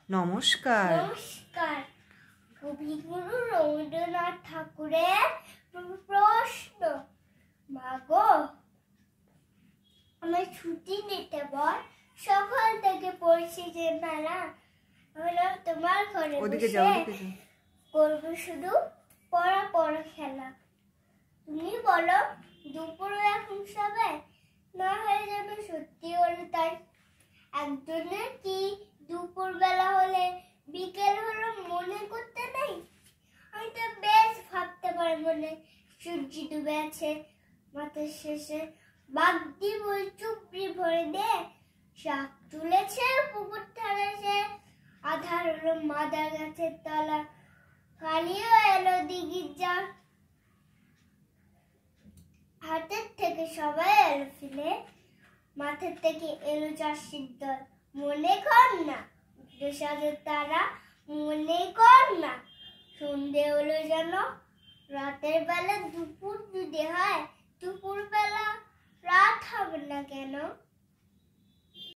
নমস্কার। নমস্কার। কবিগুরু রবীন্দ্রনাথ ঠাকুরের প্রশ্ন। মাগো, আমার ছুটি নিতে বল, সকাল থেকে পড়ছি যে মেলা, তোমার ঘরে বসে করবো শুধু পড়া পড়া খেলা। তুমি বলো দুপুরে এখন সবে না হয়ে যাবে সত্যি হলো তাই। একজনের কি দুপুর বেলা হলে বিকেল হলো মনে করতে নেই? আমি তো বেশ ভাবতে পারি মনে সূর্য ডুবে আছে মাথার শেষে, বাগদি বই চুপড়ি ভরে দে, শাক তুলেছে পুকুর ধারে সে, আধার হলো মাদা গাছের তলা, কালিও এলো দিঘির জল, হাতের থেকে সবাই এলো ফিরে, মাথার থেকে এলো চাষির দল। মনে কর না সাজের তারা, মনে কর না সন্ধে হলো যেন, রাতের বেলা দুপুর যদি হয়, দুপুর বেলা রাত হবে না কেন?